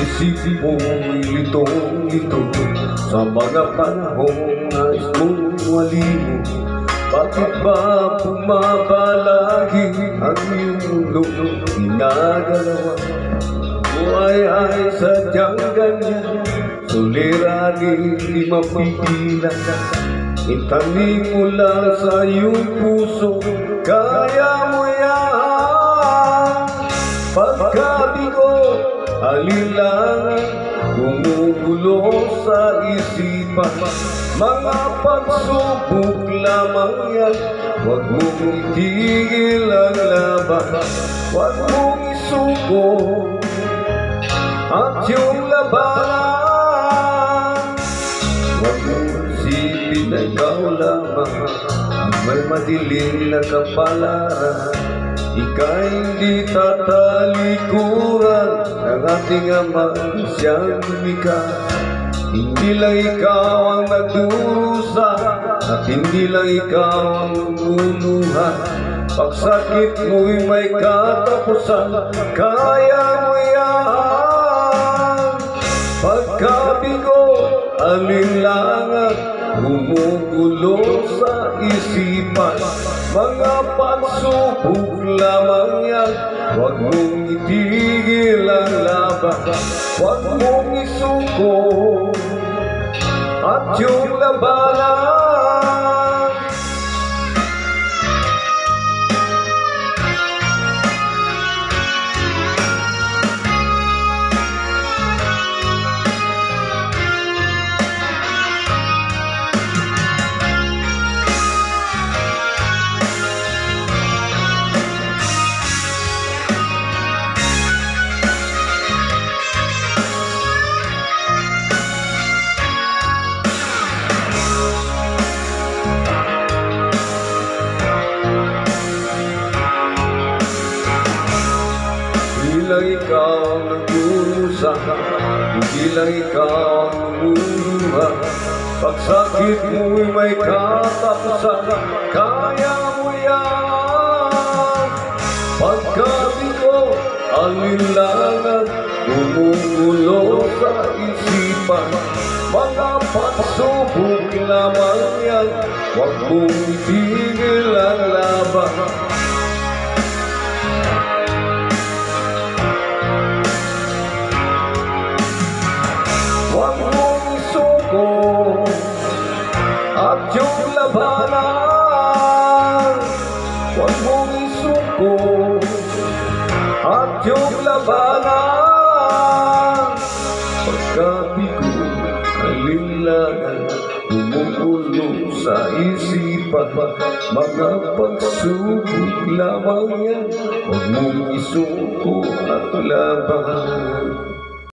isip mo'y litong-lito sa mga panahong nais mong walimo. Bakit ba pumabalagi ang iyong mundo ginagalawa? Buhay ay sadyang ganyan, suliranin di mapigilan. Itanim mo lang sa iyong puso, kaya mo yan. Pagkabigo, alinlangan, gumugulo sa isipan. Mga pagsubok lamang yan, huwag mong itigil ang laban. Huwag mong isuko at yung labanan. Huwag mong isipin na ikaw lamang ang may madilim na kapalaran. Ika'y hindi tatalikuran ng ating Ama siyang lumikha. Hindi lang ikaw ang nagdurusa at hindi lang ikaw ang luluhan. Pagsakit mo'y may katapusan, kaya mo yan. Pagkabigo, alinlangan, gumugulo sa isipan. Mga pagsubok lamang yan, huwag mong itigil ang laban. Huwag mong isuko at yung labanan. Hindi lang ikaw ang nagdurusa, hindi lang ikaw ang lumuluha. Pagsakit mo'y may katapusan, kaya mo yan. Pagkabigo, alinlangan, gumugulo sa isipan. Mga pagsubok lamang yan, huwag mong itigil ang laban. Huwag mong isuko at yung labanan. Huwag mong isuko at yung labanan. Pagkabigo, alinlangan, gumugulo sa isipan. Mga pagsubok lamang yan, huwag mong isuko at laban.